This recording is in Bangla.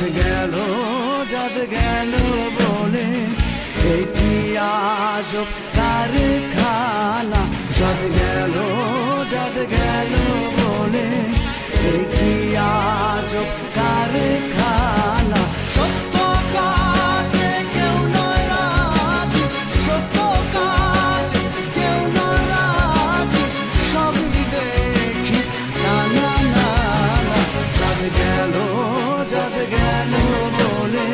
চাঁদ গেল বলে এটি আজব কারখানা। চাঁদ গেল বলে এটি আজব কারখানা। সত্য কাজে কেউ নয় রাজি, সত্য কাজে কেউ নয় রাজি, সবই দেখি না না না না। চাঁদ গেল বলে